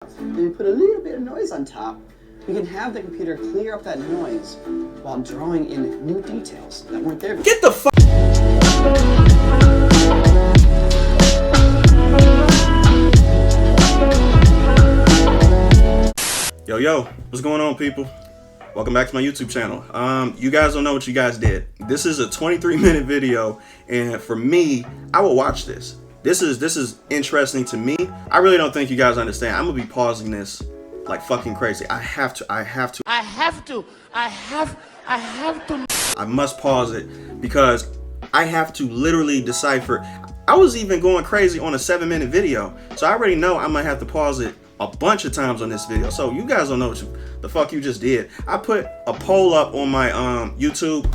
and we put a little bit of noise on top, we can have the computer clear up that noise while drawing in new details that weren't there before. Get the fuck. Yo, what's going on, people? Welcome back to my YouTube channel. You guys don't know what you guys did. This is a 23-minute video, and for me, I will watch this. This is interesting to me. I really don't think you guys understand. I'm gonna be pausing this like fucking crazy. I must pause it because I have to literally decipher. I was even going crazy on a 7-minute video, so I already know I'm gonna have to pause it a bunch of times on this video. So you guys don't know what the fuck you just did. I put a poll up on my YouTube,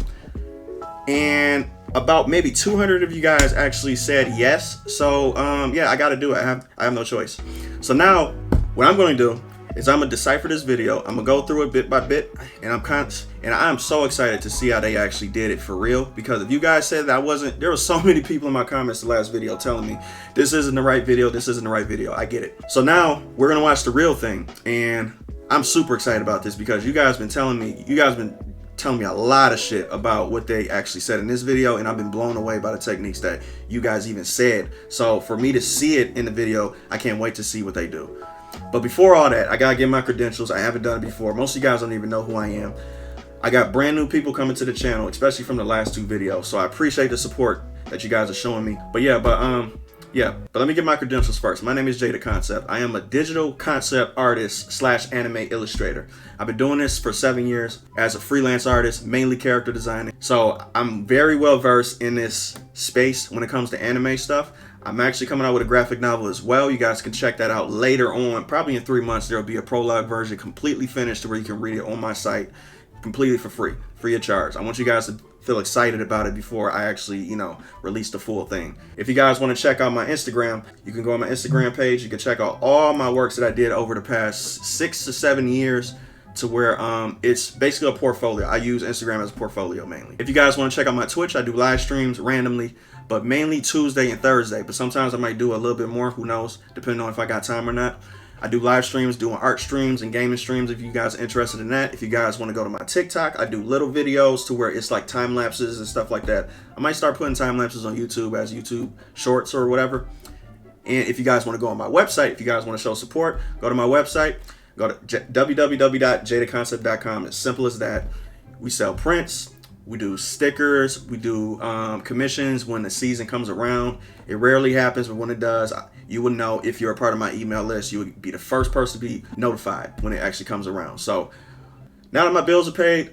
and about maybe 200 of you guys actually said yes. So yeah, I gotta do it. I have no choice. So now what I'm going to do is I'm gonna decipher this video. I'm gonna go through it bit by bit, and I'm so excited to see how they actually did it for real. Because if you guys said that I wasn't, there were so many people in my comments the last video telling me this isn't the right video, this isn't the right video. I get it. So now we're gonna watch the real thing, and I'm super excited about this because you guys been telling me a lot of shit about what they actually said in this video, and I've been blown away by the techniques that you guys even said. So for me to see it in the video, I can't wait to see what they do. But before all that, I gotta get my credentials. I haven't done it before. Most of you guys don't even know who I am. I got brand new people coming to the channel, especially from the last 2 videos. So I appreciate the support that you guys are showing me. But let me get my credentials first. My name is Jada Concept. I am a digital concept artist / anime illustrator. I've been doing this for 7 years as a freelance artist, mainly character designing. So I'm very well versed in this space when it comes to anime stuff. I'm actually coming out with a graphic novel as well. You guys can check that out later on. Probably in 3 months, there'll be a prologue version completely finished where you can read it on my site completely for free of charge. I want you guys to feel excited about it before I actually, release the full thing. If you guys want to check out my Instagram, you can go on my Instagram page. You can check out all my works that I did over the past 6 to 7 years to where it's basically a portfolio. I use Instagram as a portfolio mainly. If you guys want to check out my Twitch, I do live streams randomly, but mainly Tuesday and Thursday. But sometimes I might do a little bit more, who knows, depending on if I got time or not. I do live streams, doing art streams and gaming streams if you guys are interested in that. If you guys want to go to my TikTok, I do little videos to where it's like time lapses and stuff like that. I might start putting time lapses on YouTube as YouTube shorts or whatever. And if you guys want to go on my website, if you guys want to show support, go to my website. Go to www.jadaconcept.com. As simple as that. We sell prints. We do stickers. We do commissions when the season comes around. It rarely happens, but when it does, you would know. If you're a part of my email list, you would be the first person to be notified when it actually comes around. So now that my bills are paid,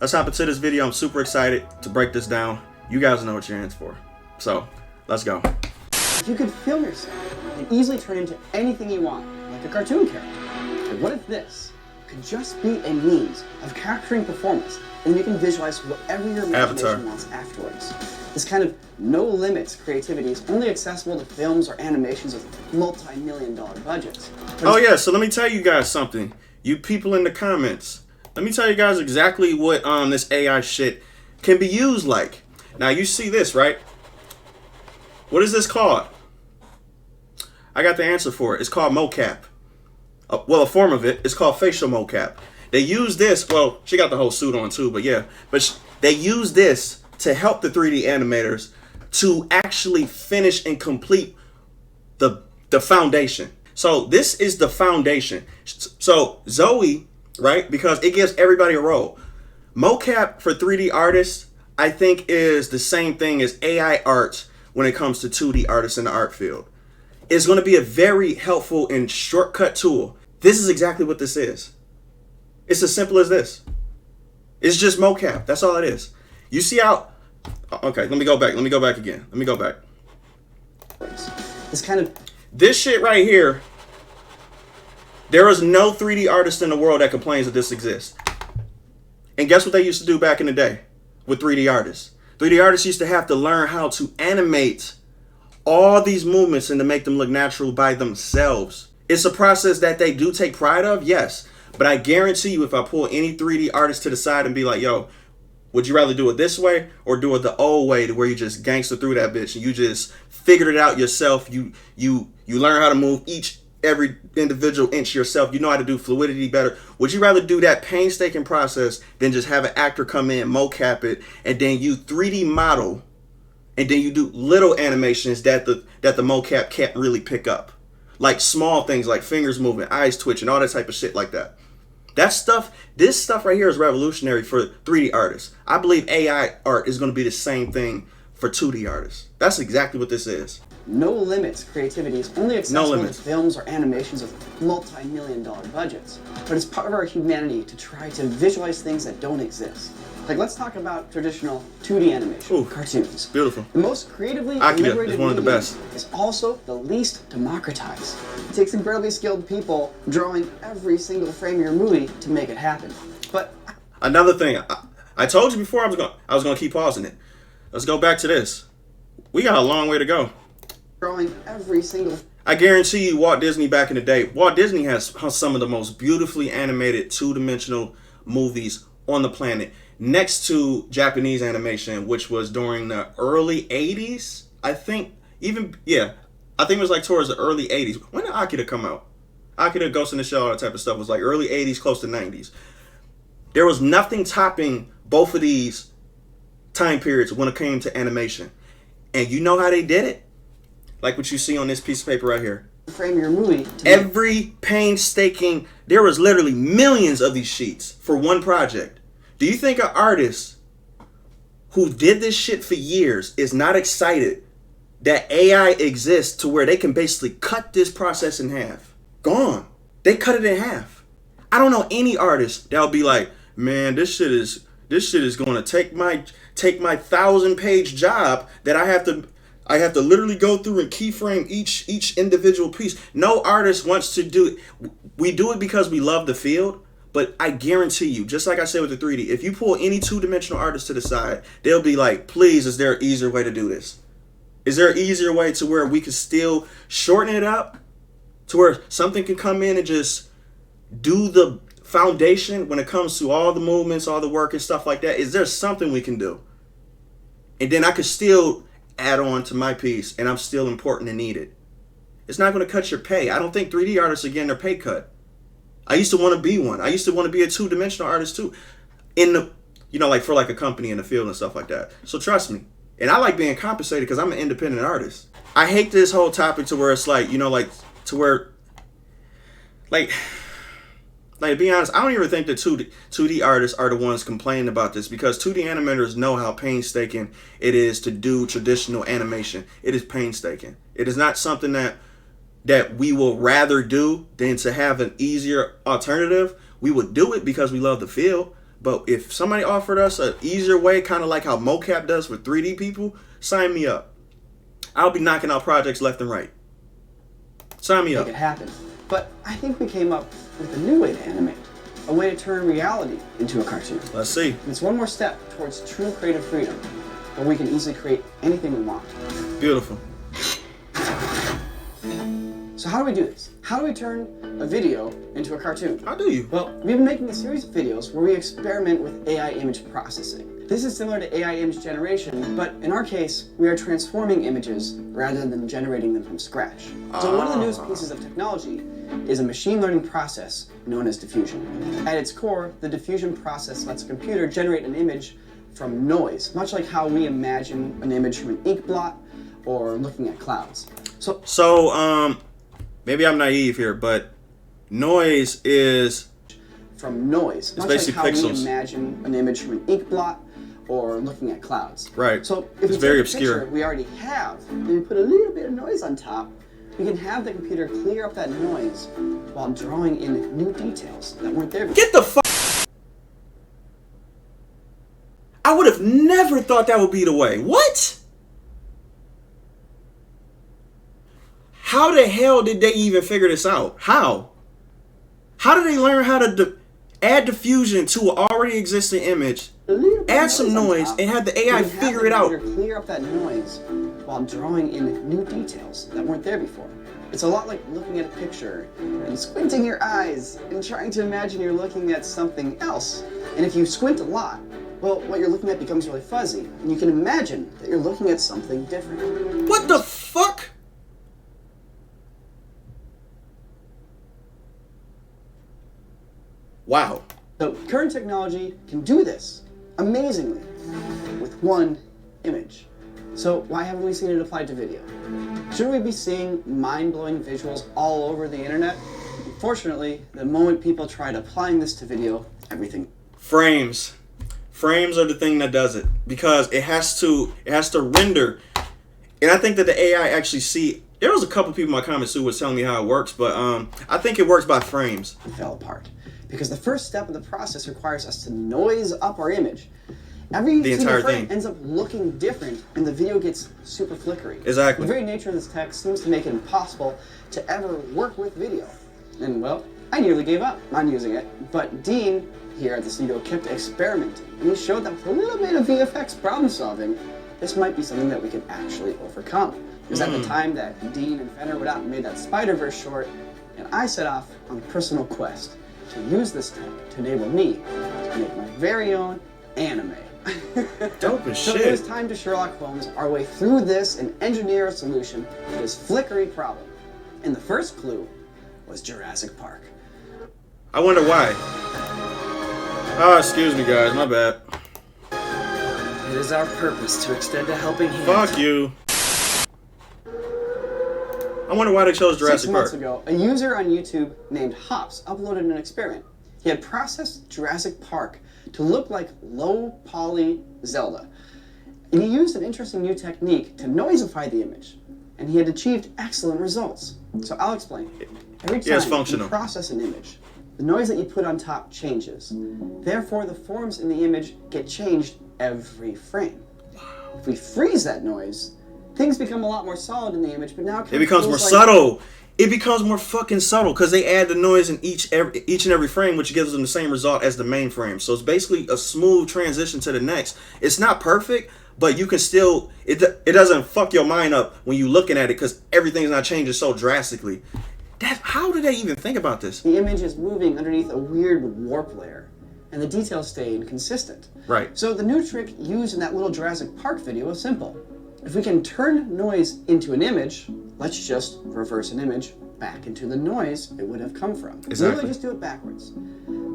let's hop into this video. I'm super excited to break this down. You guys know what you're in for. So let's go. If you could film yourself and easily turn into anything you want, like a cartoon character, but what if this could just be a means of capturing performance, and you can visualize whatever your imagination wants afterwards? This kind of no limits creativity is only accessible to films or animations with multi-million-dollar budgets. Oh yeah, so let me tell you guys something. You people in the comments, let me tell you guys exactly what this AI shit can be used like. Now you see this, right? What is this called? I got the answer for it. It's called mocap. Well, a form of it is called facial mocap. They use this. Well, she got the whole suit on too, but yeah. But they use this to help the 3D animators to actually finish and complete the foundation. So this is the foundation. So Zoe, right? Because it gives everybody a role. Mocap for 3D artists, I think, is the same thing as AI art when it comes to 2D artists in the art field. It's going to be a very helpful and shortcut tool. This is exactly what this is. It's as simple as this. It's just mocap. That's all it is. You see how... Okay, let me go back. Let me go back again. Let me go back. This shit right here, there is no 3D artist in the world that complains that this exists. And guess what they used to do back in the day with 3D artists? 3D artists used to have to learn how to animate all these movements and to make them look natural by themselves. It's a process that they do take pride of, yes. But I guarantee you, if I pull any 3D artist to the side and be like, yo, would you rather do it this way or do it the old way, to where you just gangster through that bitch and you just figured it out yourself? You learn how to move each every individual inch yourself. You know how to do fluidity better. Would you rather do that painstaking process than just have an actor come in, mocap it, and then you 3D model, and then you do little animations that the mocap can't really pick up, like small things like fingers moving, eyes twitching, all that type of shit like that. That stuff, this stuff right here is revolutionary for 3D artists. I believe AI art is going to be the same thing for 2D artists. That's exactly what this is. No limits creativity is only accessible to films or animations with multi-million-dollar budgets, but it's part of our humanity to try to visualize things that don't exist. Like, let's talk about traditional 2D animation, Ooh, cartoons. Beautiful. The most creatively Akira liberated is one of the medium best. is also the least democratized. It takes incredibly skilled people drawing every single frame of your movie to make it happen. But another thing, I told you before I was gonna keep pausing it. Let's go back to this. We got a long way to go. drawing every single I guarantee you, Walt Disney back in the day, Walt Disney has some of the most beautifully animated two-dimensional movies on the planet, next to Japanese animation, which was during the early 80s. I think I think it was like towards the early 80s. When did Akira come out? Akira, Ghost in the Shell, all that type of stuff was like early 80s, close to 90s. There was nothing topping both of these time periods when it came to animation. And you know how they did it? Like what you see on this piece of paper right here. frame of your movie to Every painstaking, there was literally millions of these sheets for one project. Do you think an artist who did this shit for years is not excited that AI exists to where they can basically cut this process in half? Gone. They cut it in half. I don't know any artist that'll be like, man, this shit is going to take my 1,000-page job that I have to literally go through and keyframe each individual piece. No artist wants to do it. We do it because we love the field, but I guarantee you, just like I said with the 3D, if you pull any two-dimensional artist to the side, they'll be like, please, is there an easier way to do this? Is there an easier way to where we can still shorten it up to where something can come in and just do the foundation when it comes to all the movements, all the work and stuff like that? Is there something we can do? And then I could still add on to my piece and I'm still important and needed. It's not going to cut your pay. I don't think 3D artists are getting their pay cut. I used to want to be one. I used to want to be a two-dimensional artist too. In the, like for like a company in the field and stuff like that. So trust me. And I like being compensated because I'm an independent artist. I hate this whole topic to where it's like, to where, like to be honest, I don't even think the 2D artists are the ones complaining about this, because 2D animators know how painstaking it is to do traditional animation. It is painstaking. It is not something that we will rather do than to have an easier alternative. We would do it because we love the field. But if somebody offered us an easier way, kind of like how mocap does for 3D people, sign me up. I'll be knocking out projects left and right. Sign me up. Make it happen. But I think we came up with a new way to animate, a way to turn reality into a cartoon. Let's see. And it's one more step towards true creative freedom, where we can easily create anything we want. Beautiful. So how do we do this? How do we turn a video into a cartoon? How do you? Well, we've been making a series of videos where we experiment with AI image processing. This is similar to AI image generation, but in our case, we are transforming images rather than generating them from scratch. So one of the newest pieces of technology is a machine learning process known as diffusion. At its core, the diffusion process lets a computer generate an image from noise, much like how we imagine an image from an ink blot or looking at clouds. So maybe I'm naive here, but noise is from noise, much like how pixels. we imagine an image from an ink blot or looking at clouds. Right. So if it's we very take a obscure. picture we already have and we put a little bit of noise on top, we can have the computer clear up that noise while drawing in new details that weren't there before. Get the fuck. I would have never thought that would be the way. What? How the hell did they even figure this out? How? How did they learn how to add diffusion to an already existing image, add some noise, and have the AI figure it out? Clear up that noise while drawing in new details that weren't there before. It's a lot like looking at a picture and squinting your eyes and trying to imagine you're looking at something else. And if you squint a lot, well, what you're looking at becomes really fuzzy, and you can imagine that you're looking at something different. What the fuck? Wow. So current technology can do this amazingly with one image. So why haven't we seen it applied to video? Should we be seeing mind-blowing visuals all over the internet? Unfortunately, the moment people tried applying this to video, everything. Frames. Frames are the thing that does it, because it has to render. And I think that the AI actually there was a couple people in my comments who was telling me how it works, but I think it works by frames. Fell apart because the first step of the process requires us to noise up our image. Every The single entire frame thing. ends up looking different, and the video gets super flickery. Exactly. The very nature of this tech seems to make it impossible to ever work with video. And well, I nearly gave up on using it, but Dean here at the studio kept experimenting, and he showed that with a little bit of VFX problem solving, this might be something that we could actually overcome. It was at the time that Dean and Fenner went out and made that Spider-Verse short, and I set off on a personal quest to use this tech to enable me to make my very own anime. Dope as So shit. it was time to Sherlock Holmes our way through this and engineer a solution to this flickery problem. And the first clue was Jurassic Park. I wonder why. Oh, excuse me, guys. My bad. It is our purpose to extend a helping hand. Fuck you. I wonder why they chose 6 Jurassic months Park. ago, a user on YouTube named Hops uploaded an experiment. He had processed Jurassic Park to look like low poly Zelda. And he used an interesting new technique to noisify the image. And he had achieved excellent results. So I'll explain. Every Yeah, it's time functional. you process an image, the noise that you put on top changes. Therefore, the forms in the image get changed every frame. If we freeze that noise, things become a lot more solid in the image, but now It becomes more subtle. It becomes more fucking subtle because they add the noise in each and every frame, which gives them the same result as the main frame. So it's basically a smooth transition to the next. It's not perfect, but you can still it doesn't fuck your mind up when you looking at it because everything's not changing so drastically. How did they even think about this? The image is moving underneath a weird warp layer, and the details stay inconsistent. Right. So the new trick used in that little Jurassic Park video is simple. If we can turn noise into an image, let's just reverse an image back into the noise it would have come from. Exactly. Really just do it backwards.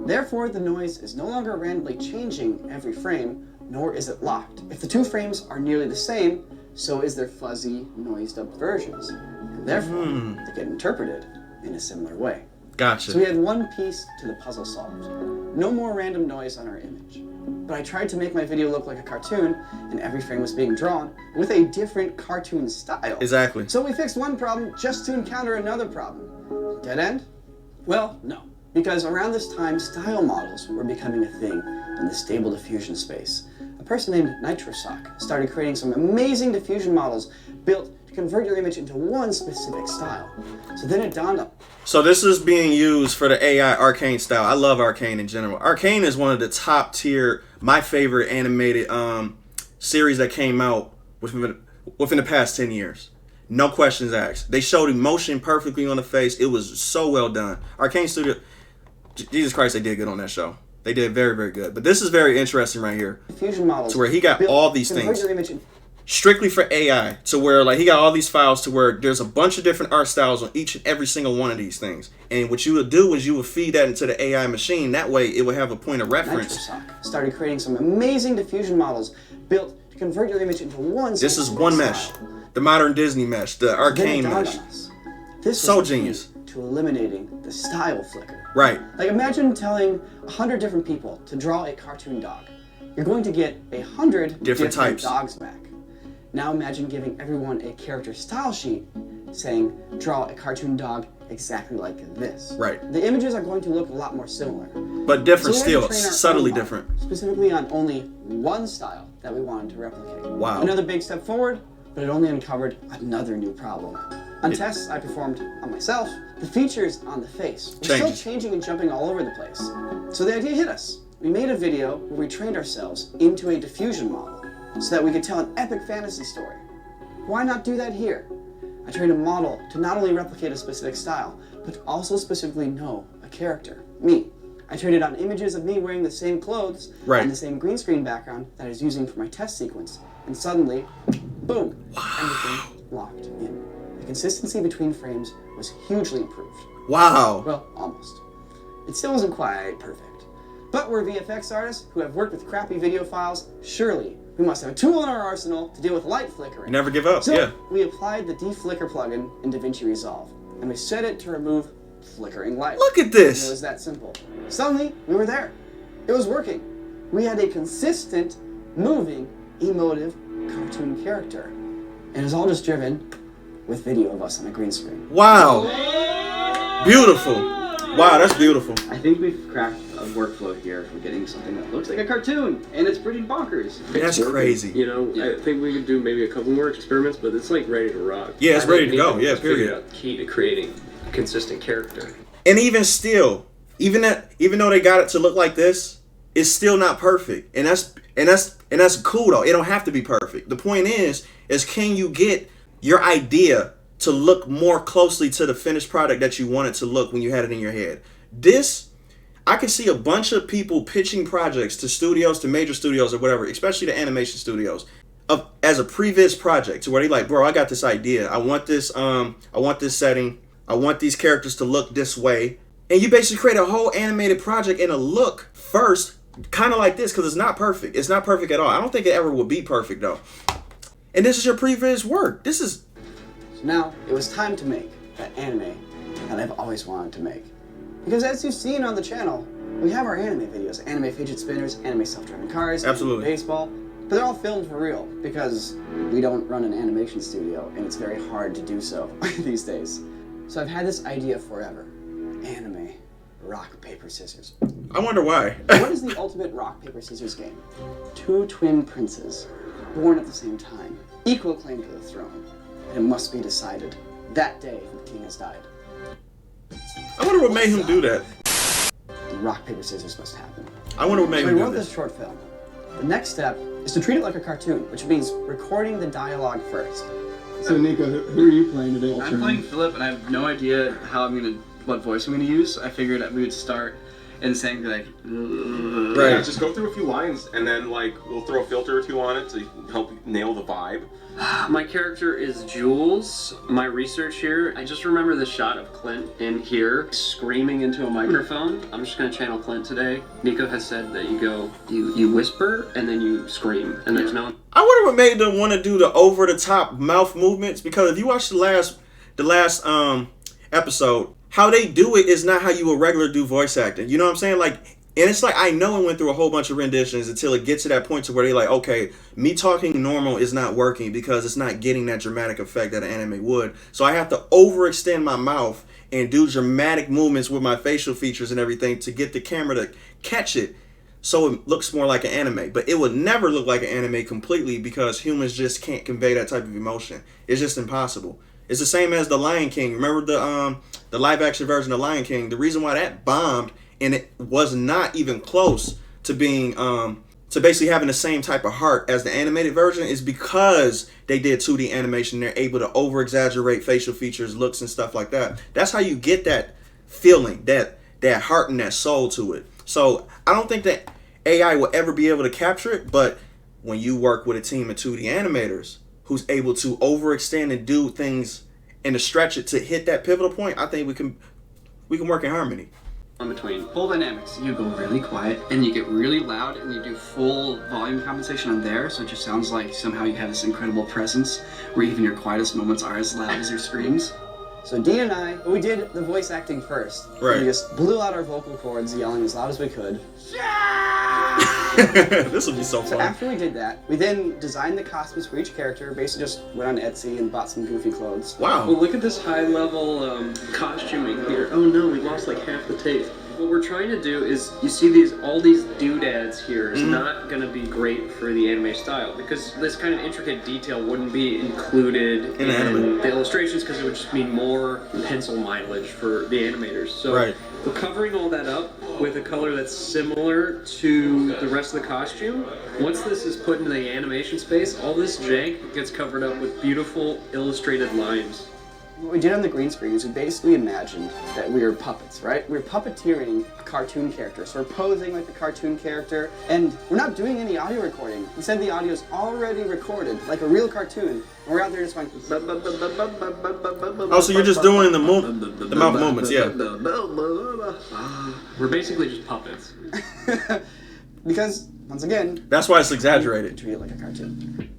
Therefore, the noise is no longer randomly changing every frame, nor is it locked. If the two frames are nearly the same, so is their fuzzy, noised up versions. And therefore, they get interpreted in a similar way. Gotcha. So we had one piece to the puzzle solved. No more random noise on our image. But I tried to make my video look like a cartoon, and every frame was being drawn with a different cartoon style. Exactly. So we fixed one problem just to encounter another problem. Dead end? Well, no. Because around this time, style models were becoming a thing in the stable diffusion space. A person named Nitrosock started creating some amazing diffusion models built to convert your image into one specific style. So then it dawned on So this is being used for the AI Arcane style. I love Arcane in general. Arcane is one of the top tier, my favorite animated series that came out within the past 10 years. No questions asked. They showed emotion perfectly on the face. It was so well done. Arcane Studio, Jesus Christ, they did good on that show. They did very, very good. But this is very interesting right here. diffusion models. To where he got built all these to convert things. your image in- Strictly for AI, to where like he got all these files to where there's a bunch of different art styles on each and every single one of these things. And what you would do is you would feed that into the AI machine. That way it would have a point of reference. Nitrosock started creating some amazing diffusion models built to convert your image into one. This is specific one mesh. style. The modern Disney mesh, the Then it Arcane dawned mesh. on us. This So was the key genius. to eliminating the style flicker. Right. Like imagine telling 100 different people to draw a cartoon dog. You're going to get 100 Different types. dogs back. Now imagine giving everyone a character style sheet saying, draw a cartoon dog exactly like this. Right. The images are going to look a lot more similar. But different So we had to still, train our subtly own model, different. Specifically on only one style that we wanted to replicate. Wow. Another big step forward, but it only uncovered another new problem. On tests I performed on myself, the features on the face were still Changes. changing and jumping all over the place. So the idea hit us. We made a video where we trained ourselves into a diffusion model so that we could tell an epic fantasy story. Why not do that here? I trained a model to not only replicate a specific style, but to also specifically know a character, me. I trained it on images of me wearing the same clothes Right. and the same green screen background that I was using for my test sequence, and suddenly, boom, everything locked in. The consistency between frames was hugely improved. Wow. Well, almost. It still isn't quite perfect. But we're VFX artists who have worked with crappy video files. Surely, we must have a tool in our arsenal to deal with light flickering. Never give up, So yeah. we applied the deflicker plugin in DaVinci Resolve, and we set it to remove flickering light. Look at It this. was that simple. Suddenly, we were there. It was working. We had a consistent, moving, emotive cartoon character. And it was all just driven with video of us on a green screen. Wow. Beautiful. Wow, that's beautiful. I think we've cracked a workflow here for getting something that looks like a cartoon, and it's pretty bonkers. That's crazy. You know, I think we could do maybe a couple more experiments, but it's like ready to rock. Yeah, it's I ready think to go. Nathan Yeah, just figured period. out the key to creating a consistent character. And even still, even though they got it to look like this, it's still not perfect. And that's cool though. It don't have to be perfect. The point is can you get your idea to look more closely to the finished product that you want it to look when you had it in your head? This, I can see a bunch of people pitching projects to studios, to major studios or whatever, especially the animation studios, as a previous project, to where they like, bro, I got this idea. I want this setting. I want these characters to look this way. And you basically create a whole animated project in a look first, kind of like this, because it's not perfect. It's not perfect at all. I don't think it ever will be perfect though. And this is your previous work. This is... So now, it was time to make that anime that I've always wanted to make. Because as you've seen on the channel, we have our anime videos, anime fidget spinners, anime self-driving cars, Absolutely. anime baseball, but they're all filmed for real because we don't run an animation studio and it's very hard to do so these days. So I've had this idea forever. Anime, rock, paper, scissors. I wonder why. What is the ultimate rock, paper, scissors game? Two twin princes, born at the same time, equal claim to the throne, and it must be decided that day the king has died. I wonder what made him do that. The rock, paper, scissors must happen. I wonder what made So him we do wrote this this. short film. The next step is to treat it like a cartoon, which means recording the dialogue first. So Nico, who are you playing today? I'm playing Philip, and I have no idea what voice I'm gonna use. I figured we would start and saying like, Right. Yeah, just go through a few lines and then we'll throw a filter or two on it to help nail the vibe. My character is Jules. My research here, I just remember the shot of Clint in here screaming into a microphone. I'm just gonna channel Clint today. Nico has said that you whisper and then you scream, and there's no... I wonder what made them want to do the over-the-top mouth movements, because if you watch the last episode, how they do it is not how you would regular do voice acting. You know what I'm saying? Like, and it's like, I know it went through a whole bunch of renditions until it gets to that point to where they're like, okay, me talking normal is not working because it's not getting that dramatic effect that an anime would. So I have to overextend my mouth and do dramatic movements with my facial features and everything to get the camera to catch it so it looks more like an anime. But it would never look like an anime completely because humans just can't convey that type of emotion. It's just impossible. It's the same as The Lion King. Remember the live action version of Lion King? The reason why that bombed and it was not even close to being to basically having the same type of heart as the animated version is because they did 2D animation. They're able to over exaggerate facial features, looks, and stuff like that. That's how you get that feeling, that heart and that soul to it. So I don't think that AI will ever be able to capture it, but when you work with a team of 2D animators who's able to overextend and do things and to stretch it to hit that pivotal point, I think we can work in harmony. in between. Full dynamics. You go really quiet and you get really loud and you do full volume compensation on there, so it just sounds like somehow you have this incredible presence where even your quietest moments are as loud as your screams. So Dean and I, we did the voice acting first. Right. We just blew out our vocal cords, yelling as loud as we could. This will be so So fun. after we did that, we then designed the costumes for each character. Basically just went on Etsy and bought some goofy clothes. Well, Wow. look at this high-level costuming here. Oh no, we lost like half the tape. What we're trying to do is, you see all these doodads here is not going to be great for the anime style, because this kind of intricate detail wouldn't be included In anime. the illustrations, because it would just mean more pencil mileage for the animators. So Right. we're covering all that up with a color that's similar to the rest of the costume. Once this is put into the animation space, all this jank gets covered up with beautiful illustrated lines. What we did on the green screen is we basically imagined that we were puppets, right? We were puppeteering a cartoon character. So we're posing like the cartoon character, and we're not doing any audio recording. Instead, the audio is already recorded like a real cartoon. And we're out there just going. Oh, so you're just doing the mouth movements, yeah. We're basically just puppets. Because, once again, That's why it's exaggerated. treat it like a cartoon.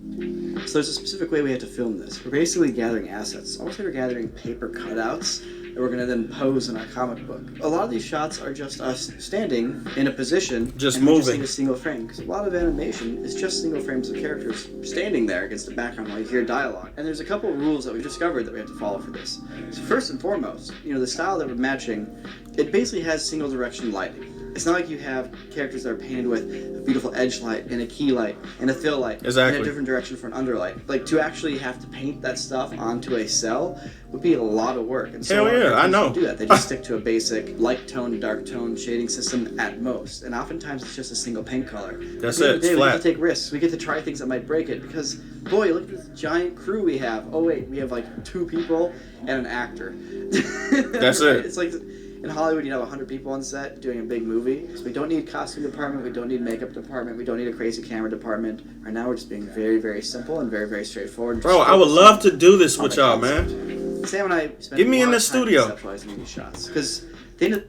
So there's a specific way we have to film this. We're basically gathering assets. Almost like we're gathering paper cutouts that we're going to then pose in our comic book. A lot of these shots are just us standing in a position, Just and we moving. need a single frame. Because a lot of animation is just single frames of characters standing there against the background while you hear dialogue. And there's a couple of rules that we've discovered that we have to follow for this. So first and foremost, the style that we're matching, it basically has single direction lighting. It's not like you have characters that are painted with a beautiful edge light and a key light and a fill light Exactly. and a different direction for an underlight. Like, to actually have to paint that stuff onto a cell would be a lot of work. And so Hell a lot of yeah, I characters know. don't do that. They just stick to a basic light tone, dark tone shading system at most. And oftentimes it's just a single paint color. That's At the end it, of the day, it's we flat. get to take risks. We get to try things that might break it because, boy, look at this giant crew we have. Oh wait, we have like 2 people and an actor. That's Right? it. It's like in Hollywood, you have 100 people on set doing a big movie. So we don't need costume department, we don't need makeup department, we don't need a crazy camera department. Right now, we're just being very, very simple and very, very straightforward. Bro, I would love to do this with y'all, man. Sam and I spent Get me a in lot the of time studio. conceptualizing these shots because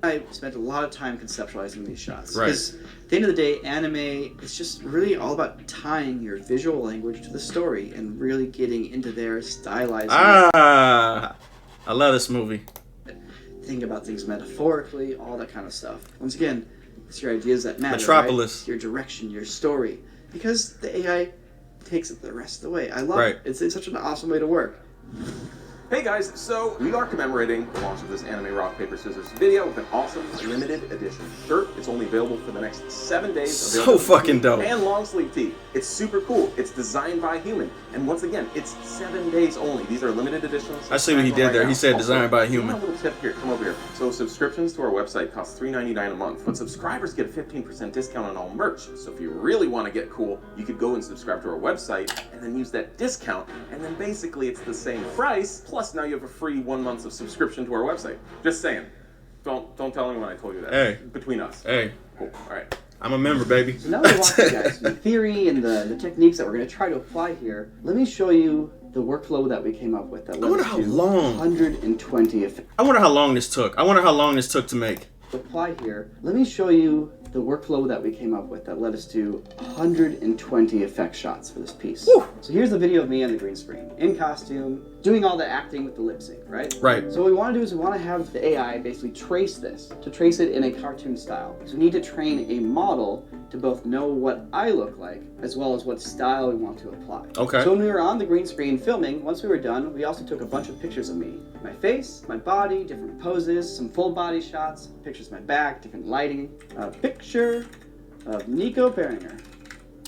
I spent a lot of time conceptualizing these shots. Right. Because at the end of the day, anime is just really all about tying your visual language to the story and really getting into their stylizing. I love this movie. Think about things metaphorically, all that kind of stuff. Once again, it's your ideas that matter. Metropolis. Right? Your direction, your story. Because the AI takes it the rest of the way. I love Right. it. It's such an awesome way to work. Hey guys, so we are commemorating the launch of this Anime Rock Paper Scissors video with an awesome limited edition shirt. It's only available for the next 7 days. So Available fucking dope. And long sleeve tee. It's super cool. It's designed by a human. And once again, it's 7 days only. These are limited editions. I see what he did there. He said designed by a human. A little tip here. Come over here. So subscriptions to our website cost $3.99 a month, but subscribers get a 15% discount on all merch. So if you really want to get cool, you could go and subscribe to our website and then use that discount. And then basically it's the same price. Plus now you have a free 1 month of subscription to our website. Just saying. Don't tell anyone I told you that. Hey. Between us. Hey, Cool. All right. I'm a member, baby. So now that we walked you guys through the theory and the techniques that we're going to try to apply here, let me show you the workflow that we came up with that led wonder us how to long. 120 effects. I wonder how long this took. I wonder how long this took to make. Apply here. Let me show you the workflow that we came up with that led us to 120 effect shots for this piece. Woo. So here's the video of me on the green screen, in costume, doing all the acting with the lip sync, right? Right. So what we want to do is we want to have the AI basically trace this, to trace it in a cartoon style. So we need to train a model to both know what I look like, as well as what style we want to apply. Okay. So when we were on the green screen filming, once we were done, we also took a bunch of pictures of me. My face, my body, different poses, some full body shots, pictures of my back, different lighting. A picture of Nico Behringer.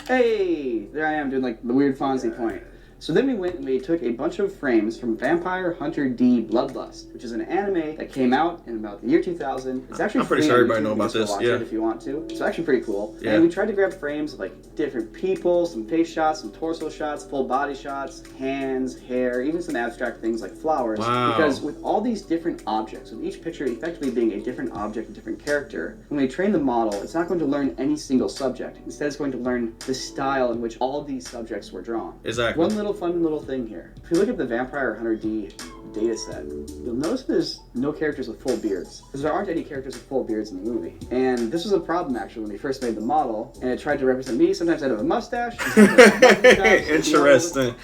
Hey, there I am doing like the weird Fonzie point. So then we went and we took a bunch of frames from Vampire Hunter D Bloodlust, which is an anime that came out in about the year 2000. It's actually I'm pretty free sure on everybody YouTube. know You can about just go this, watch yeah. it if you want to. It's actually pretty cool. Yeah. And we tried to grab frames of like different people, some face shots, some torso shots, full body shots, hands, hair, even some abstract things like flowers. Wow. Because with all these different objects, with each picture effectively being a different object, a different character, when we train the model, it's not going to learn any single subject. Instead, it's going to learn the style in which all these subjects were drawn. Exactly. One little fun little thing here. If you look at the Vampire Hunter D data set, you'll notice there's no characters with full beards. Because there aren't any characters with full beards in the movie. And this was a problem actually when we first made the model, and it tried to represent me. Sometimes I'd have a mustache. Interesting.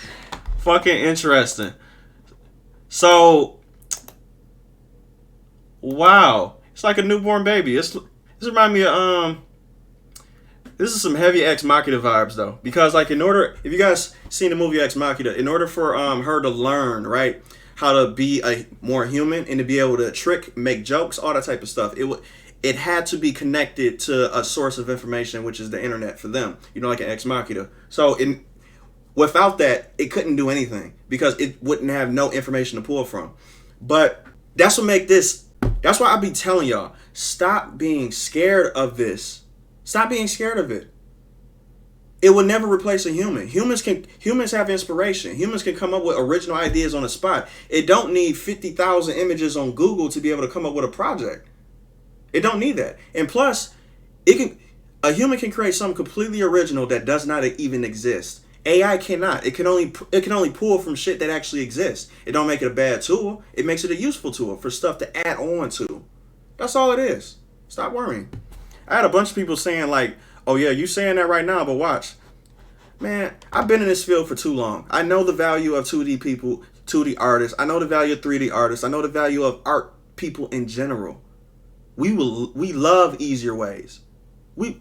Fucking interesting. So, wow. It's like a newborn baby. This reminds me of, this is some heavy Ex Machina vibes though. Because like if you guys seen the movie Ex Machina, in order for her to learn, right, how to be a more human and to be able to trick, make jokes, all that type of stuff, it had to be connected to a source of information, which is the internet for them. Like an Ex Machina. So without that, it couldn't do anything because it wouldn't have no information to pull from. But that's why I be telling y'all, stop being scared of this. Stop being scared of it. It will never replace a human. Humans have inspiration. Humans can come up with original ideas on the spot. It don't need 50,000 images on Google to be able to come up with a project. It don't need that. And plus, a human can create something completely original that does not even exist. AI cannot. It can only pull from shit that actually exists. It don't make it a bad tool. It makes it a useful tool for stuff to add on to. That's all it is. Stop worrying. I had a bunch of people saying like, oh yeah, you saying that right now, but watch. Man, I've been in this field for too long. I know the value of 2D people, 2D artists. I know the value of 3D artists. I know the value of art people in general. We love easier ways. We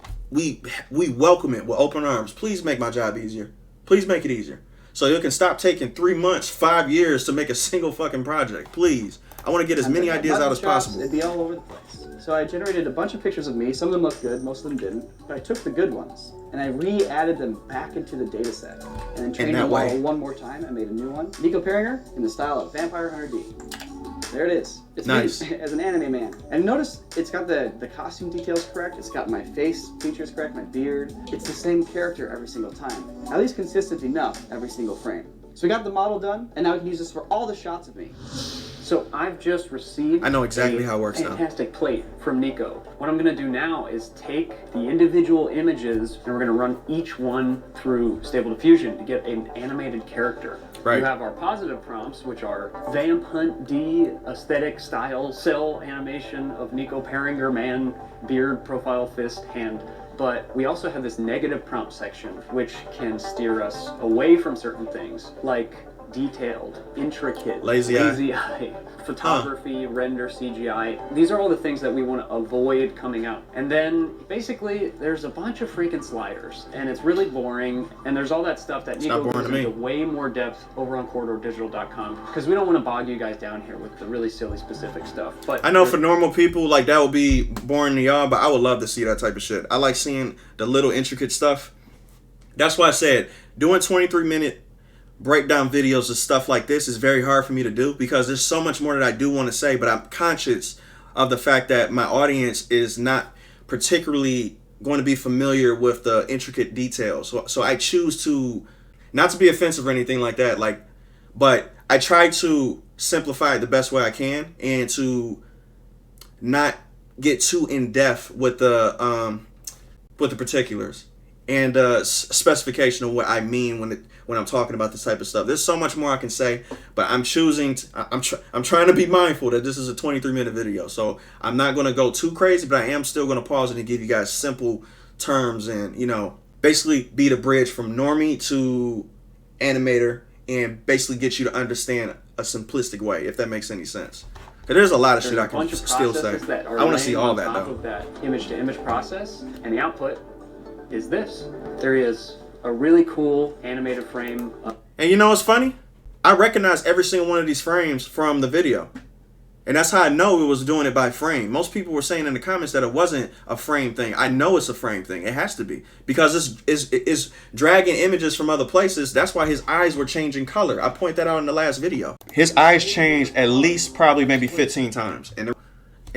welcome it with open arms. Please make my job easier. Please make it easier. So you can stop taking 3 months, 5 years to make a single fucking project. Please. I want to get as many ideas out as possible. It'd be all over the place. So I generated a bunch of pictures of me. Some of them look good, most of them didn't. But I took the good ones and I re-added them back into the data set. And then trained them all one more time. I made a new one. Nico Perringer in the style of Vampire Hunter D. There it is. It's nice. Me as an anime man. And notice it's got the costume details correct. It's got my face features correct, my beard. It's the same character every single time. At least consistent enough every single frame. So we got the model done, and now we can use this for all the shots of me. So I've just received I know exactly how it works now. Fantastic plate from Nico. What I'm gonna do now is take the individual images and we're gonna run each one through Stable Diffusion to get an animated character. Right. You have our positive prompts, which are Vamp Hunt D, aesthetic, style, cell animation of Nico Perringer, man, beard, profile, fist, hand. But we also have this negative prompt section, which can steer us away from certain things, like detailed, intricate, lazy eye, photography, render, CGI. These are all the things that we want to avoid coming out. And then basically there's a bunch of freaking sliders and it's really boring. And there's all that stuff that Nico goes into way more depth over on corridordigital.com because we don't want to bog you guys down here with the really silly specific stuff. But I know for normal people, like that would be boring to y'all, but I would love to see that type of shit. I like seeing the little intricate stuff. That's why I said doing 23-minute breakdown videos of stuff like this is very hard for me to do because there's so much more that I do want to say, but I'm conscious of the fact that my audience is not particularly going to be familiar with the intricate details. So I choose to, not to be offensive or anything like that, but I try to simplify it the best way I can and to not get too in depth with the particulars and specification of what I mean when I'm talking about this type of stuff. There's so much more I can say, but I'm choosing I'm trying to be mindful that this is a 23-minute video. So I'm not going to go too crazy, but I am still going to pause it and give you guys simple terms and, you know, basically be the bridge from normie to animator and basically get you to understand a simplistic way, if that makes any sense. There's a lot of shit I can still say. I want to see all that though. Of that image-to-image process, and the output is this. There is a really cool animated frame. And you know what's funny? I recognize every single one of these frames from the video. And that's how I know it was doing it by frame. Most people were saying in the comments that it wasn't a frame thing. I know it's a frame thing. It has to be. Because it's dragging images from other places. That's why his eyes were changing color. I point that out in the last video. His eyes changed at least probably maybe 15 times. And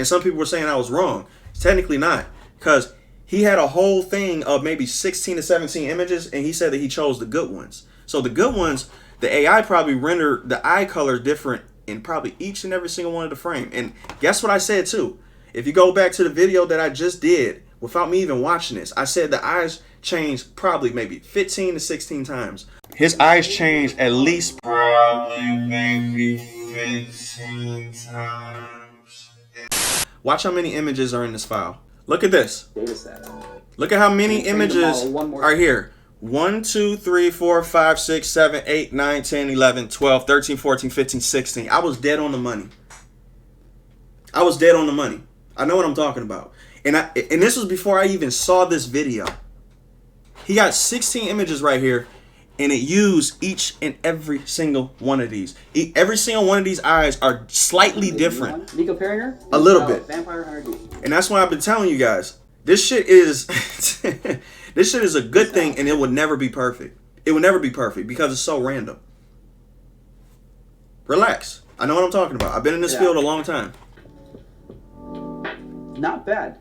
some people were saying I was wrong. Technically not. Because he had a whole thing of maybe 16 to 17 images. And he said that he chose the good ones. So the good ones, the AI probably rendered the eye color different in probably each and every single one of the frame. And guess what I said too? If you go back to the video that I just did without me even watching this, I said the eyes changed probably maybe 15 to 16 times. His eyes changed at least probably maybe 15 times. Watch how many images are in this file. Look at this. Data set. Look at how many images are here. 1, 2, 3, 4, 5, 6, 7, 8, 9, 10, 11, 12, 13, 14, 15, 16. I was dead on the money. I was dead on the money. I know what I'm talking about. And this was before I even saw this video. He got 16 images right here, and it used each and every single one of these. Every single one of these eyes are slightly different. Nico Perringer? A little bit. Vampire Hunter D. And that's why I've been telling you guys, this shit is this shit is a good thing, and it would never be perfect. It would never be perfect because it's so random. Relax. I know what I'm talking about. I've been in this field a long time. Not bad.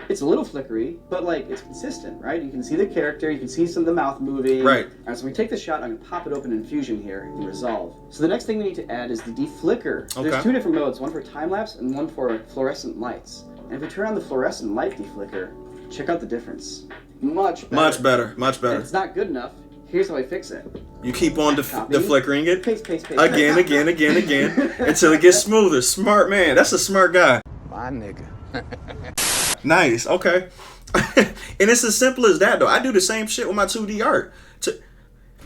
It's a little flickery, but like it's consistent, right? You can see the character, you can see some of the mouth moving. Right. All right, so we take the shot, I'm gonna pop it open in Fusion here and resolve. So the next thing we need to add is the deflicker. Okay. There's two different modes, one for time lapse and one for fluorescent lights. And if we turn on the fluorescent light deflicker, check out the difference. Much better. Much better. Much If better. it's not good enough, here's how I fix it. You keep on Copy. deflickering it Paste. again until it gets smoother. Smart man. That's a smart guy. My nigga. Nice. Okay. And it's as simple as that, though. I do the same shit with my 2D art.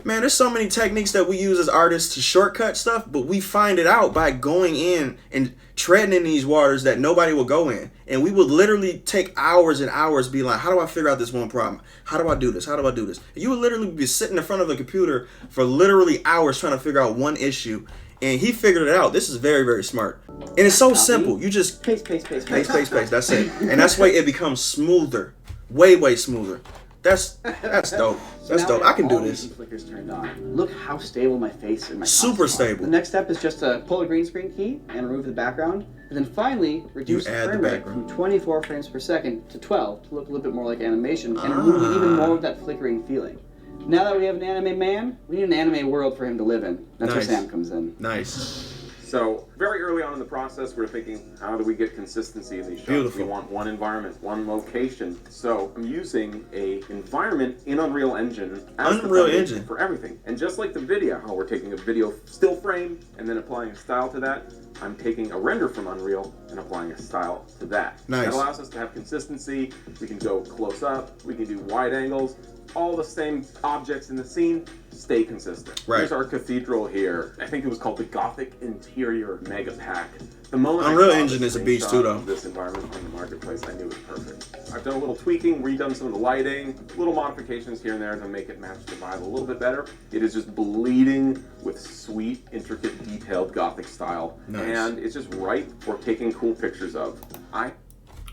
Man, there's so many techniques that we use as artists to shortcut stuff, but we find it out by going in and treading in these waters that nobody will go in. And we would literally take hours and hours be like, how do I figure out this one problem? How do I do this? How do I do this? And you would literally be sitting in front of the computer for literally hours trying to figure out one issue. And he figured it out. This is very, very smart. And it's so simple. You just Paste. paste. That's it. And that's why it becomes smoother. Way smoother. That's dope. That's Now dope. we I have can do all this. these flickers turned on. Look how stable my face and my Super costume are. stable. The next step is just to pull the green screen key and remove the background. And then finally, reduce the add the frame rate background. from 24 frames per second to 12 to look a little bit more like animation and remove even more of that flickering feeling. Now that we have an anime man, we need an anime world for him to live in. That's Nice. where Sam comes in. Nice. So very early on in the process, we're thinking, how do we get consistency in these shots? Beautiful. We want one environment, one location. So I'm using a environment in Unreal Engine as the Unreal foundation Engine. for everything. And just like the video, how we're taking a video still frame and then applying a style to that, I'm taking a render from Unreal and applying a style to that. Nice. That allows us to have consistency. We can go close up. We can do wide angles. All the same objects in the scene stay consistent. Right. Here's our cathedral here. I think it was called the Gothic Interior Mega Pack. The moment I Unreal saw Engine the is a beast too, screenshot though. of this environment on the marketplace, I knew it was perfect. I've done a little tweaking, redone some of the lighting, little modifications here and there to make it match the vibe a little bit better. It is just bleeding with sweet, intricate, detailed Gothic style. Nice. And it's just right for taking cool pictures of.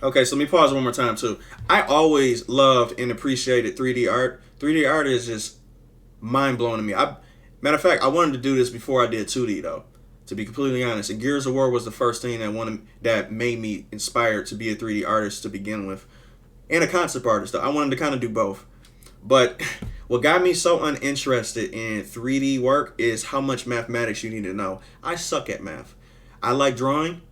Okay, so let me pause one more time too. I always loved and appreciated 3D art. 3D art is just mind blowing to me. Matter of fact, I wanted to do this before I did 2D though. To be completely honest, and Gears of War was the first thing that made me inspired to be a 3D artist to begin with, and a concept artist. Though I wanted to kind of do both. But what got me so uninterested in 3D work is how much mathematics you need to know. I suck at math. I like drawing.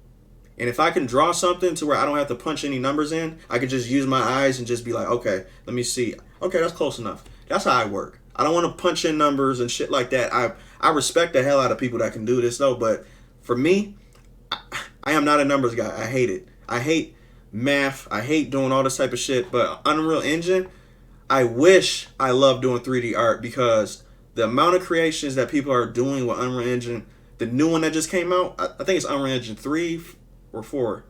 And if I can draw something to where I don't have to punch any numbers in, I can just use my eyes and just be like, okay, let me see. Okay, that's close enough. That's how I work. I don't want to punch in numbers and shit like that. I respect the hell out of people that can do this though, but for me, I am not a numbers guy. I hate it. I hate math. I hate doing all this type of shit. But Unreal Engine, I wish I loved doing 3D art because the amount of creations that people are doing with Unreal Engine, the new one that just came out, I think it's Unreal Engine 3 or 4.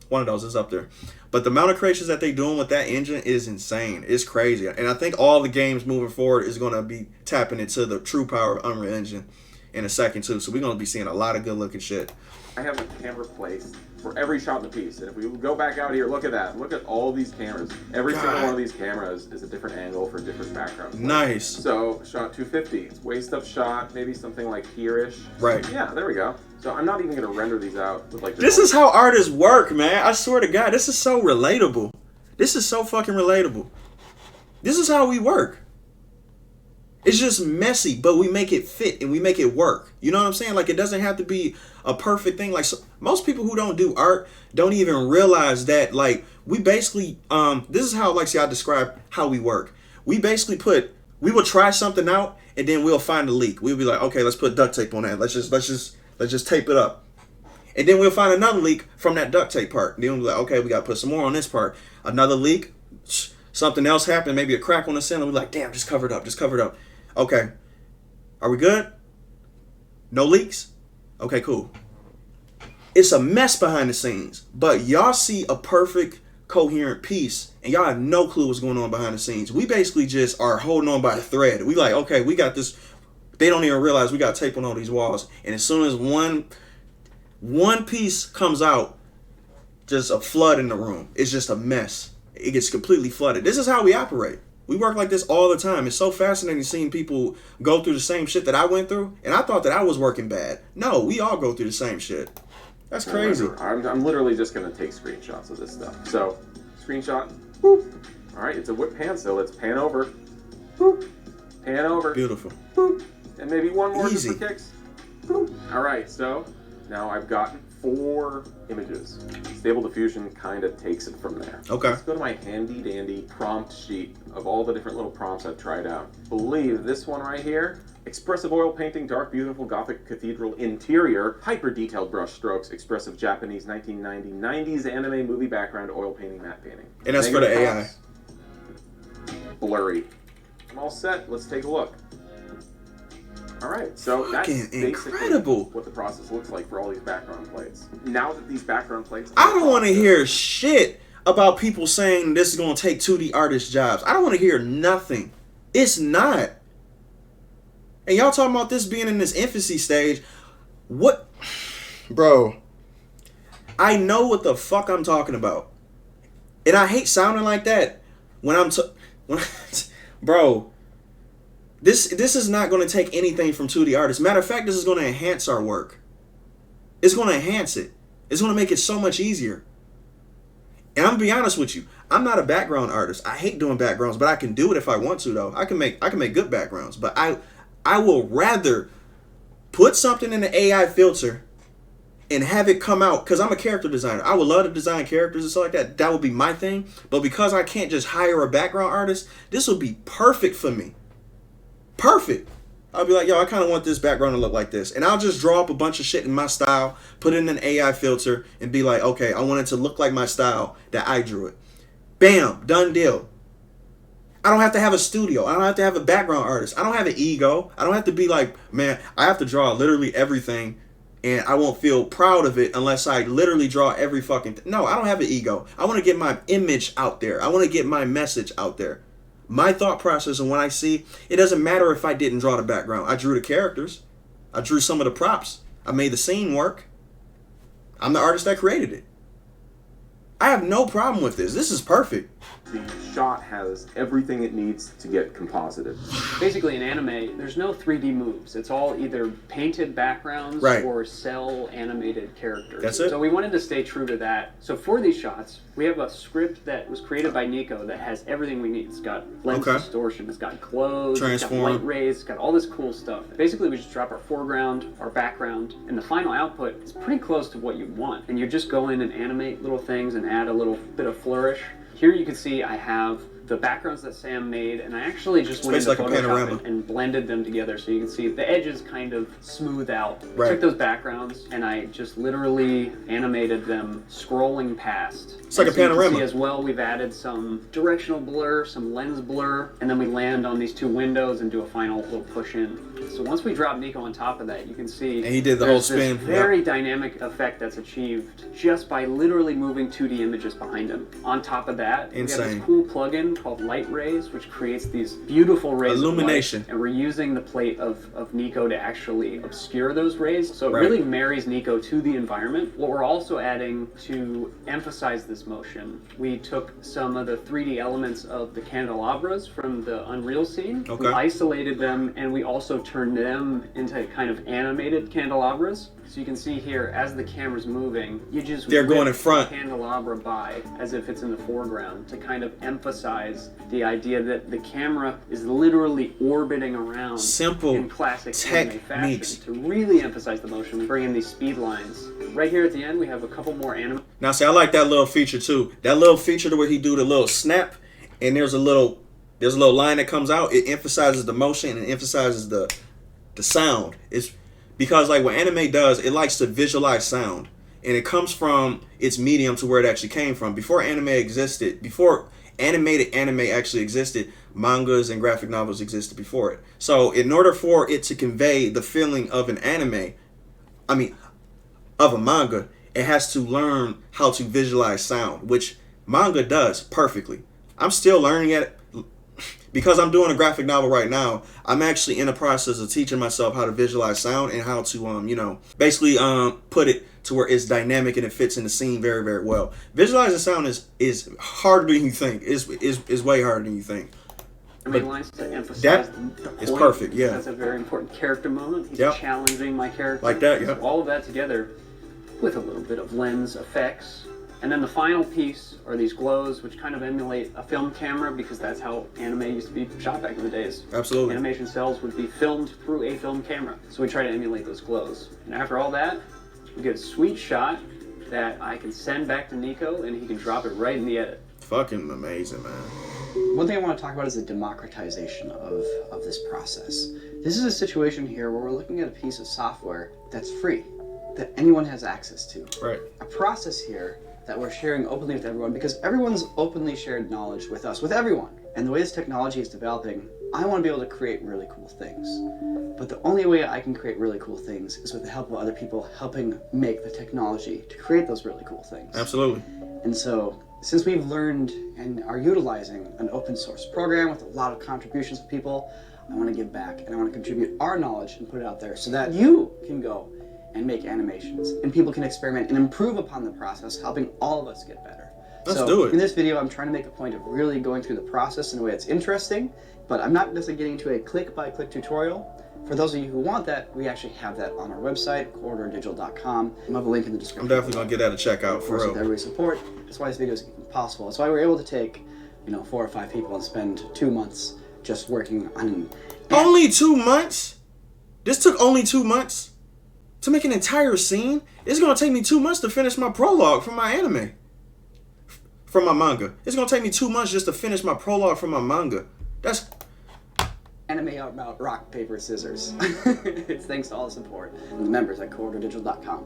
One of those is up there. But the amount of creations that they're doing with that engine is insane. It's crazy. And I think all the games moving forward is going to be tapping into the true power of Unreal Engine in a second too. So we're going to be seeing a lot of good looking shit. I have a camera placed for every shot in the piece. And if we go back out here, look at that. Look at all these cameras. Every single one of these cameras is a different angle for different backgrounds. Nice. So shot 250, it's waist up shot, maybe something like here-ish. Right. Yeah, there we go. So I'm not even gonna render these out with like This is how artists work, man. I swear to God, this is so relatable. This is so fucking relatable. This is how we work. It's just messy, but we make it fit and we make it work. You know what I'm saying? Like, it doesn't have to be a perfect thing. Like, so, most people who don't do art don't even realize that, like, we basically, this is how, like, see, I describe how we work. We basically we will try something out and then we'll find a leak. We'll be like, okay, let's put duct tape on that. Let's just tape it up. And then we'll find another leak from that duct tape part. And then we'll be like, okay, we got to put some more on this part. Another leak, something else happened, maybe a crack on the ceiling. We're like, damn, just cover it up. Okay, are we good? No leaks? Okay, cool. It's a mess behind the scenes, but y'all see a perfect, coherent piece, and y'all have no clue what's going on behind the scenes. We basically just are holding on by a thread. We like, okay, we got this. They don't even realize we got tape on all these walls, and as soon as one piece comes out, just a flood in the room. It's just a mess. It gets completely flooded. This is how we operate. We work like this all the time. It's so fascinating seeing people go through the same shit that I went through. And I thought that I was working bad. No, we all go through the same shit. That's crazy. I'm literally just going to take screenshots of this stuff. So screenshot. Boop. All right, it's a whip pan, so let's pan over. Boop. Pan over. Beautiful. Boop. And maybe one more Easy. just for kicks. Boop. All right, so now I've gotten 4 images. Stable Diffusion kind of takes it from there. Okay. Let's go to my handy dandy prompt sheet of all the different little prompts I've tried out. I believe this one right here. Expressive oil painting, dark, beautiful Gothic cathedral interior, hyper detailed brush strokes, expressive Japanese 1990s, 90s anime movie background, oil painting, matte painting. And that's for the AI. prompts, blurry. I'm all set. Let's take a look. All right, so that's Fucking basically incredible. what the process looks like for all these background plates. Now that these background plates, I don't want to hear shit about people saying this is going to take 2D artists' jobs. I don't want to hear nothing. It's not. And y'all talking about this being in this infancy stage. What? Bro, I know what the fuck I'm talking about. And I hate sounding like that when I'm... Bro, this is not going to take anything from 2D artists. Matter of fact, this is going to enhance our work. It's going to enhance it. It's going to make it so much easier. And I'm gonna be honest with you, I'm not a background artist. I hate doing backgrounds, but I can do it if I want to though. I can make good backgrounds, but I will rather put something in the AI filter and have it come out, because I'm a character designer. I would love to design characters and stuff like that. That would be my thing. But because I can't just hire a background artist, this would be perfect for me. Perfect. I'll be like, yo, I kind of want this background to look like this. And I'll just draw up a bunch of shit in my style, put it in an AI filter, and be like, okay, I want it to look like my style that I drew it. Bam, done deal. I don't have to have a studio. I don't have to have a background artist. I don't have an ego. I don't have to be like, man, I have to draw literally everything, and I won't feel proud of it unless I literally draw every fucking thing. No, I don't have an ego. I want to get my image out there. I want to get my message out there. My thought process, and when I see, it doesn't matter if I didn't draw the background. I drew the characters. I drew some of the props. I made the scene work. I'm the artist that created it. I have no problem with this. This is perfect. The shot has everything it needs to get composited. Basically, in anime, there's no 3D moves. It's all either painted backgrounds Right. or cell animated characters. That's it. So we wanted to stay true to that. So for these shots, we have a script that was created by Nico that has everything we need. It's got lens Okay. distortion, it's got glows, it's got Transform. light rays, it's got all this cool stuff. Basically, we just drop our foreground, our background, and the final output is pretty close to what you want. And you just go in and animate little things and add a little bit of flourish. Here you can see I have the backgrounds that Sam made, and I actually just went into like a panorama. Photoshop and blended them together so you can see the edges kind of smooth out. I Right. took those backgrounds and I just literally animated them scrolling past. It's like And a so you can panorama. see as well, we've added some directional blur, some lens blur, and then we land on these 2 windows and do a final little push in. So once we drop Nico on top of that, you can see And he did the whole there's this spin, very dynamic effect that's achieved just by literally moving 2D images behind him. On top of that, we have Insane. this cool plugin called Light Rays, which creates these beautiful rays Illumination. of light, and we're using the plate of Nico to actually obscure those rays. So it Right. really marries Nico to the environment. What we're also adding to emphasize this motion, we took some of the 3D elements of the candelabras from the Unreal scene. Okay. We isolated them, and we also turned them into kind of animated candelabras. So you can see here, as the camera's moving, you just They're going whip in front. the candelabra by as if it's in the foreground to kind of emphasize the idea that the camera is literally orbiting around Simple in classic anime techniques. fashion to really emphasize the motion. We bring in these speed lines. Right here at the end, we have a couple more anime. Now, see, I like that little feature too. That little feature to where he do the little snap, and there's a little line that comes out. It emphasizes the motion and emphasizes the sound. It's because like what anime does, it likes to visualize sound, and it comes from its medium to where it actually came from. Before anime existed, before animated anime actually existed, mangas and graphic novels existed before it. So in order for it to convey the feeling of an anime, of a manga, it has to learn how to visualize sound, which manga does perfectly. I'm still learning it. Because I'm doing a graphic novel right now, I'm actually in the process of teaching myself how to visualize sound and how to, basically put it to where it's dynamic and it fits in the scene very, very well. Visualizing sound is harder than you think. Is way harder than you think. lines to emphasize that the is point. perfect, yeah. That's a very important character moment. He's Yep. challenging my character. Like that, So yep. all of that together with a little bit of lens effects And then the final piece are these glows, which kind of emulate a film camera because that's how anime used to be shot back in the days. Absolutely. Animation cells would be filmed through a film camera. So we try to emulate those glows. And after all that, we get a sweet shot that I can send back to Nico and he can drop it right in the edit. Fucking amazing, man. One thing I want to talk about is the democratization of this process. This is a situation here where we're looking at a piece of software that's free, that anyone has access to. Right. A process here that we're sharing openly with everyone because everyone's openly shared knowledge with us, with everyone. And the way this technology is developing, I want to be able to create really cool things. But the only way I can create really cool things is with the help of other people helping make the technology to create those really cool things. Absolutely. And so, since we've learned and are utilizing an open source program with a lot of contributions from people, I want to give back and I want to contribute our knowledge and put it out there so that you can go and make animations and people can experiment and improve upon the process, helping all of us get better. Let's So do it. in this video, I'm trying to make a point of really going through the process in a way that's interesting, but I'm not necessarily getting into a click-by-click tutorial. For those of you who want that, we actually have that on our website, corridordigital.com. I'll have a link in the description. I'm definitely gonna get that a check out Of for course, with real. everybody's support. That's why this video is possible. That's why we're able to take, 4 or 5 people and spend 2 months just working on. Only 2 months? This took only 2 months to make an entire scene? It's gonna take me 2 months to finish my prologue from my anime. From my manga. It's gonna take me 2 months just to finish my prologue from my manga. That's Anime about rock, paper, scissors. It's thanks to all the support and the members at corridordigital.com.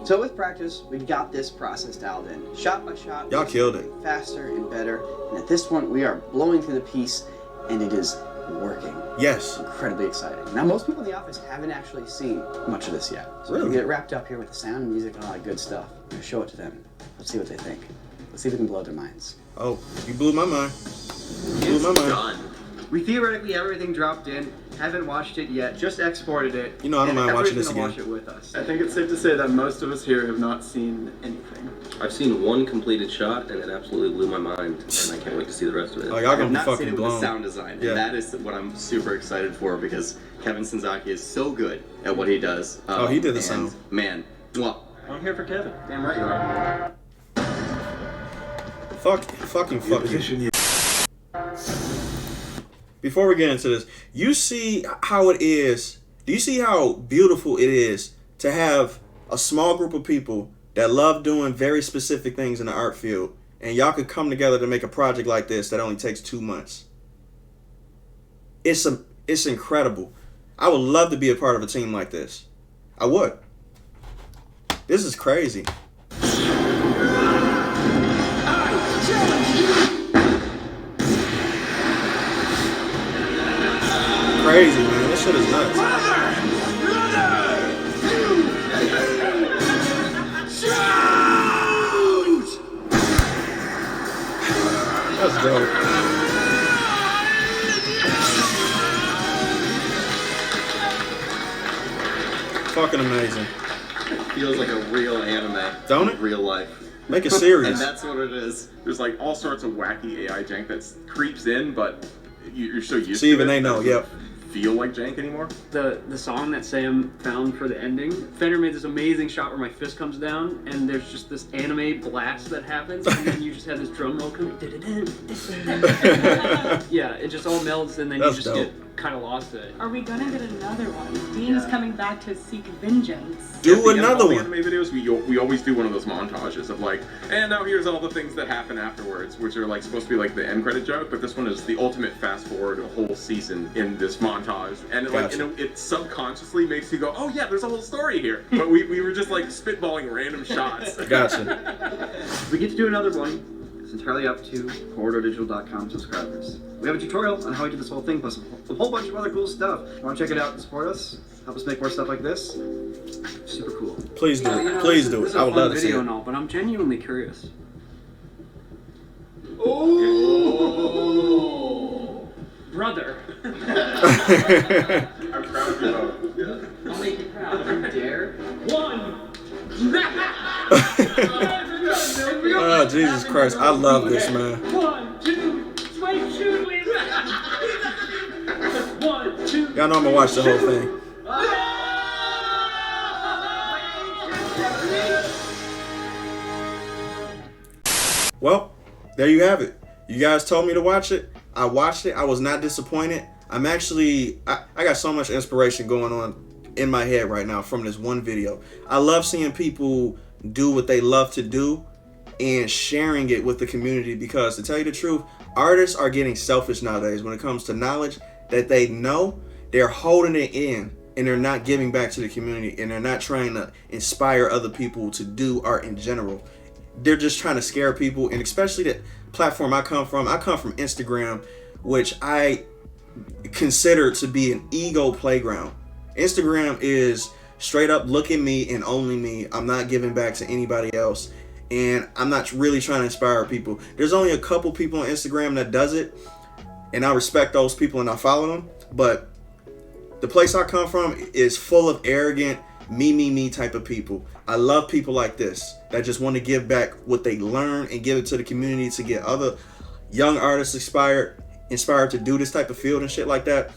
So with practice, we got this process dialed in. Shot by shot. Y'all killed it. Faster and better. And at this point, we are blowing through the piece, and it is working. yes. Incredibly exciting. Now, most people in the office haven't actually seen much of this yet. So Really? we get wrapped up here with the sound and music and all that good stuff. I'm gonna show it to them. Let's see what they think. Let's see if we can blow their minds. Oh, you blew my mind. You blew my mind. Done. We theoretically have everything dropped in, haven't watched it yet, just exported it. You know, I don't mind watching this Everybody's again. gonna watch it with us. I think it's safe to say that most of us here have not seen anything. I've seen one completed shot, and it absolutely blew my mind, and I can't wait to see the rest of it. Oh, y'all gonna I've be not seen fucking it with the blown. sound design, Yeah. and that is what I'm super excited for because Kevin Senzaki is so good at what he does. Oh, he did the and, sound. Man, well, I'm here for Kevin. Damn right you are. Fucking fuck you. Before we get into this, you see how it is. Do you see how beautiful it is to have a small group of people that love doing very specific things in the art field, and y'all could come together to make a project like this that only takes 2 months? It's incredible. I would love to be a part of a team like this. I would. This is crazy. Crazy, man. This shit is nuts. That's dope. Fucking amazing. feels like a real anime. Don't in it? Real life. Make it And serious. that's what it is. There's like all sorts of wacky AI jank that creeps in, but you're so used See, to even it. they know, it doesn't yep. Feel like jank anymore. The song that Sam found for the ending, Fender made this amazing shot where my fist comes down and there's just this anime blast that happens and then you just have this drum roll coming. Yeah, it just all melts and then That's you just dope. get kind of lost in it. Are we gonna get another one? Dean's coming back to seek vengeance. Do At the end of another all the one. anime videos, we always do one of those montages of like, and now here's all the things that happen afterwards, which are like supposed to be like the end credit joke, but this one is the ultimate fast forward a whole season in this montage, and it, like, Gotcha. it subconsciously makes you go, oh yeah, there's a whole story here. But we were just like spitballing random shots. Gotcha. If we get to do another one, it's entirely up to corridordigital.com subscribers. We have a tutorial on how we do this whole thing, plus a whole bunch of other cool stuff. You want to check it out and support us? Help us make more stuff like this? Super cool. Please do You it. know, Please this do is it. a I would fun love to see video it. and all, but I'm genuinely curious. Brother. I'm proud of you both. Yeah. I'll make you proud. You dare? One. Oh, Jesus Christ. I love this, man. 1, 2, wait, shoot, wait. 1, 2. Y'all know I'm gonna watch the whole thing. well, there you have it. You guys told me to watch it. I watched it. I was not disappointed. I'm actually, I got so much inspiration going on in my head right now from this one video. I love seeing people do what they love to do and sharing it with the community, because to tell you the truth, artists are getting selfish nowadays when it comes to knowledge that they know. They're holding it in and they're not giving back to the community, and they're not trying to inspire other people to do art in general. They're just trying to scare people. And especially the platform I come from Instagram, which I consider to be an ego playground. Instagram is straight up look at me and only me. I'm not giving back to anybody else, and I'm not really trying to inspire people. There's only a couple people on Instagram that does it, and I respect those people and I follow them. But the place I come from is full of arrogant me type of people. I love people like this that just want to give back what they learn and give it to the community to get other young artists inspired to do this type of field and shit like that.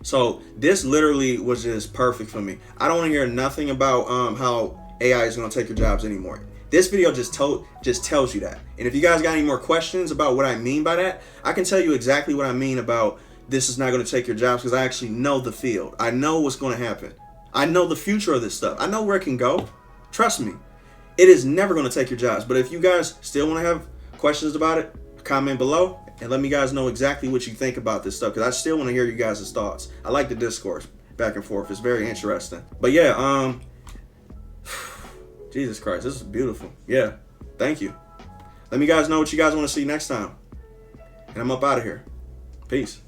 So this literally was just perfect for me. I don't want to hear nothing about how AI is going to take your jobs anymore. This video just tells you that. And if you guys got any more questions about what I mean by that, I can tell you exactly what I mean about this is not going to take your jobs, because I actually know the field. I know what's going to happen. I know the future of this stuff. I know where it can go. Trust me. It is never going to take your jobs. But if you guys still want to have questions about it, comment below and let me guys know exactly what you think about this stuff, because I still want to hear you guys' thoughts. I like the discourse back and forth. It's very interesting. But yeah, Jesus Christ, this is beautiful. Yeah, thank you. Let me guys know what you guys want to see next time. And I'm up out of here. Peace.